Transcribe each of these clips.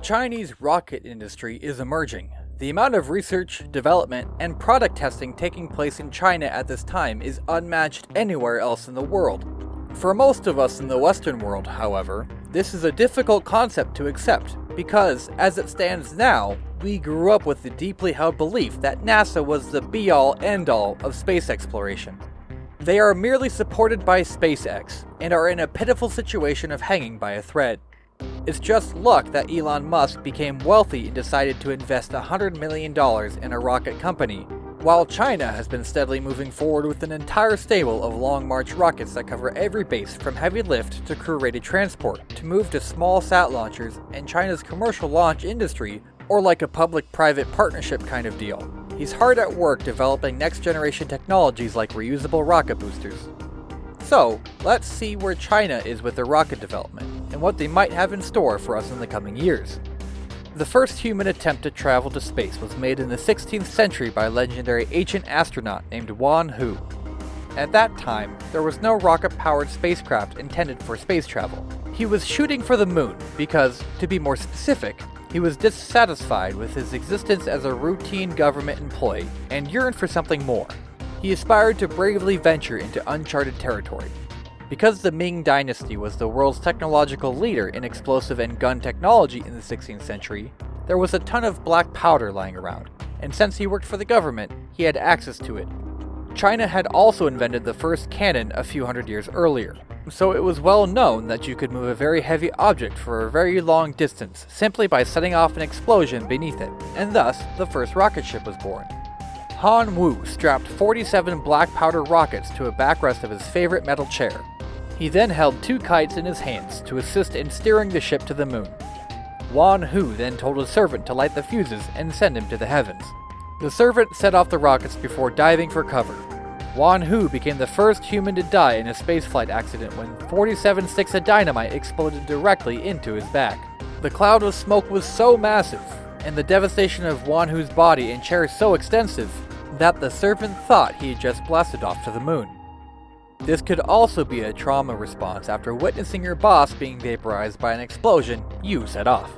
Chinese rocket industry is emerging. The amount of research, development, and product testing taking place in China at this time is unmatched anywhere else in the world. For most of us in the Western world, however, this is a difficult concept to accept because, as it stands now, we grew up with the deeply held belief that NASA was the be-all, end-all of space exploration. They are merely supported by SpaceX and are in a pitiful situation of hanging by a thread. It's just luck that Elon Musk became wealthy and decided to invest $100 million in a rocket company, while China has been steadily moving forward with an entire stable of Long March rockets that cover every base from heavy lift to crew-rated transport, to move to small sat launchers and China's commercial launch industry, or like a public-private partnership kind of deal. He's hard at work developing next-generation technologies like reusable rocket boosters. So, let's see where China is with their rocket development, and what they might have in store for us in the coming years. The first human attempt to travel to space was made in the 16th century by a legendary ancient astronaut named Wan Hu. At that time, there was no rocket-powered spacecraft intended for space travel. He was shooting for the moon because, to be more specific, he was dissatisfied with his existence as a routine government employee and yearned for something more. He aspired to bravely venture into uncharted territory. Because the Ming Dynasty was the world's technological leader in explosive and gun technology in the 16th century, there was a ton of black powder lying around, and since he worked for the government, he had access to it. China had also invented the first cannon a few hundred years earlier, so it was well known that you could move a very heavy object for a very long distance simply by setting off an explosion beneath it, and thus the first rocket ship was born. Han Wu strapped 47 black powder rockets to a backrest of his favorite metal chair. He then held 2 kites in his hands to assist in steering the ship to the moon. Wan Hu then told his servant to light the fuses and send him to the heavens. The servant set off the rockets before diving for cover. Wan Hu became the first human to die in a spaceflight accident when 47 sticks of dynamite exploded directly into his back. The cloud of smoke was so massive, and the devastation of Wan Hu's body and chair so extensive, that the servant thought he had just blasted off to the moon. This could also be a trauma response after witnessing your boss being vaporized by an explosion you set off.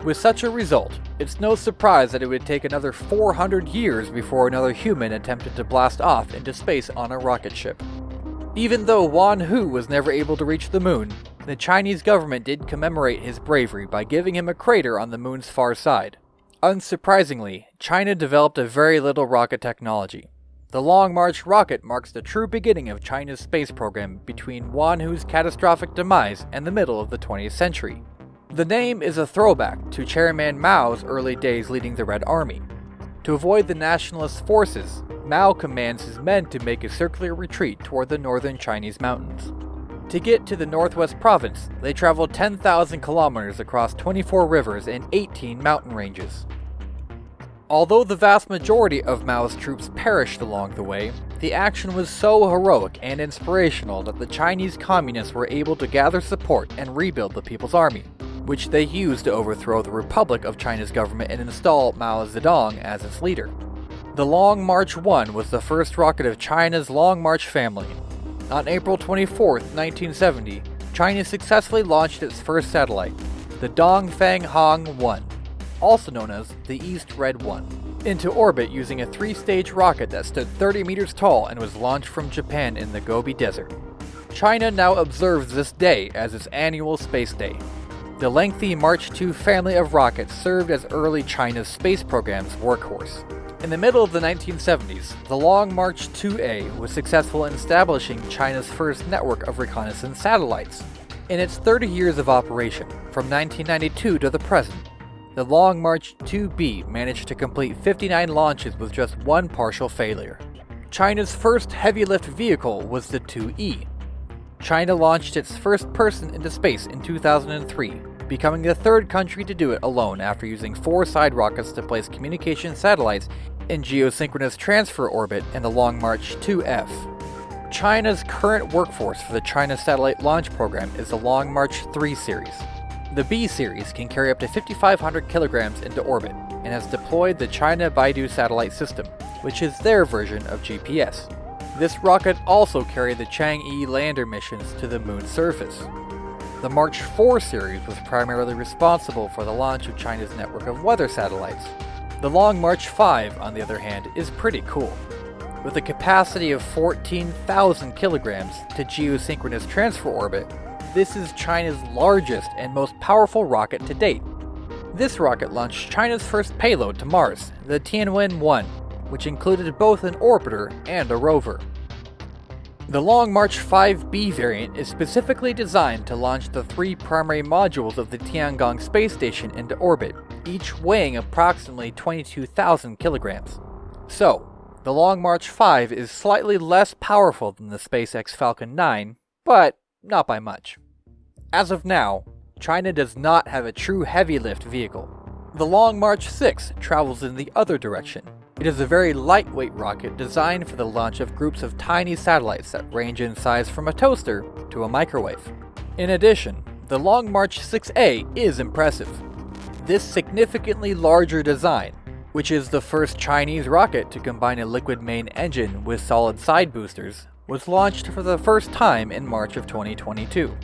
With such a result, it's no surprise that it would take another 400 years before another human attempted to blast off into space on a rocket ship. Even though Wan Hu was never able to reach the moon, the Chinese government did commemorate his bravery by giving him a crater on the moon's far side. Unsurprisingly, China developed a very little rocket technology. The Long March rocket marks the true beginning of China's space program between Wan Hu's catastrophic demise and the middle of the 20th century. The name is a throwback to Chairman Mao's early days leading the Red Army. To avoid the nationalist forces, Mao commands his men to make a circular retreat toward the northern Chinese mountains. To get to the northwest province, they traveled 10,000 kilometers across 24 rivers and 18 mountain ranges. Although the vast majority of Mao's troops perished along the way, the action was so heroic and inspirational that the Chinese communists were able to gather support and rebuild the People's Army, which they used to overthrow the Republic of China's government and install Mao Zedong as its leader. The Long March 1 was the first rocket of China's Long March family. On April 24, 1970, China successfully launched its first satellite, the Dongfang Hong 1, also known as the East Red 1, into orbit using a 3-stage rocket that stood 30 meters tall and was launched from Japan in the Gobi Desert. China now observes this day as its annual Space Day. The lengthy March 2 family of rockets served as early China's space program's workhorse. In the middle of the 1970s, the Long March 2A was successful in establishing China's first network of reconnaissance satellites. In its 30 years of operation, from 1992 to the present, the Long March 2B managed to complete 59 launches with just one partial failure. China's first heavy-lift vehicle was the 2E. China launched its first person into space in 2003, becoming the 3rd country to do it alone after using 4 side rockets to place communication satellites in geosynchronous transfer orbit in the Long March 2F. China's current workforce for the China Satellite Launch Program is the Long March 3 series. The B series can carry up to 5,500 kilograms into orbit and has deployed the China Baidu satellite system, which is their version of GPS. This rocket also carried the Chang'e lander missions to the moon's surface. The March 4 series was primarily responsible for the launch of China's network of weather satellites. The Long March 5, on the other hand, is pretty cool. With a capacity of 14,000 kilograms to geosynchronous transfer orbit, this is China's largest and most powerful rocket to date. This rocket launched China's first payload to Mars, the Tianwen-1, which included both an orbiter and a rover. The Long March 5B variant is specifically designed to launch the 3 primary modules of the Tiangong space station into orbit, each weighing approximately 22,000 kilograms. So, the Long March 5 is slightly less powerful than the SpaceX Falcon 9, but not by much. As of now, China does not have a true heavy lift vehicle. The Long March 6 travels in the other direction. It is a very lightweight rocket designed for the launch of groups of tiny satellites that range in size from a toaster to a microwave. In addition, the Long March 6A is impressive. This significantly larger design, which is the first Chinese rocket to combine a liquid main engine with solid side boosters, was launched for the first time in March of 2022.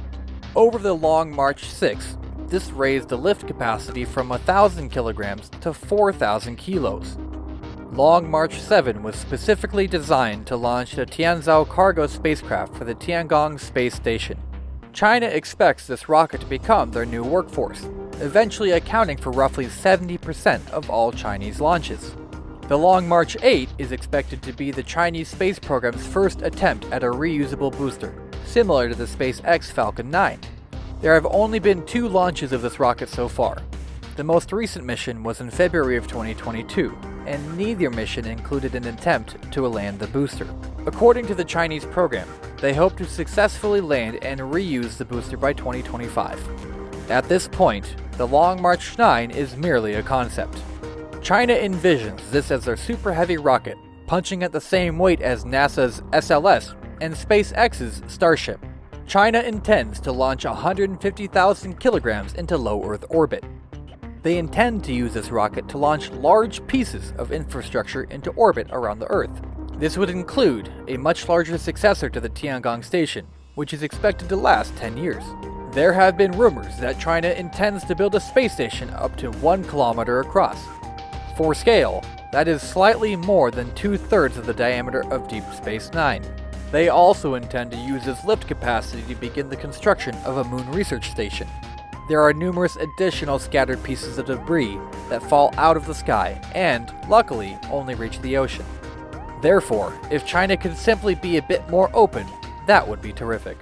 Over the Long March 6, this raised the lift capacity from 1,000 kilograms to 4,000 kilos. Long March 7 was specifically designed to launch the Tianzhou cargo spacecraft for the Tiangong space station. China expects this rocket to become their new workforce, eventually accounting for roughly 70% of all Chinese launches. The Long March 8 is expected to be the Chinese space program's first attempt at a reusable booster, similar to the SpaceX Falcon 9. There have only been 2 launches of this rocket so far. The most recent mission was in February of 2022, and neither mission included an attempt to land the booster. According to the Chinese program, they hope to successfully land and reuse the booster by 2025. At this point, the Long March 9 is merely a concept. China envisions this as their super heavy rocket, punching at the same weight as NASA's SLS and SpaceX's Starship. China intends to launch 150,000 kilograms into low Earth orbit. They intend to use this rocket to launch large pieces of infrastructure into orbit around the Earth. This would include a much larger successor to the Tiangong station, which is expected to last 10 years. There have been rumors that China intends to build a space station up to 1 kilometer across. For scale, that is slightly more than 2/3 of the diameter of Deep Space Nine. They also intend to use this lift capacity to begin the construction of a moon research station. There are numerous additional scattered pieces of debris that fall out of the sky and, luckily, only reach the ocean. Therefore, if China could simply be a bit more open, that would be terrific.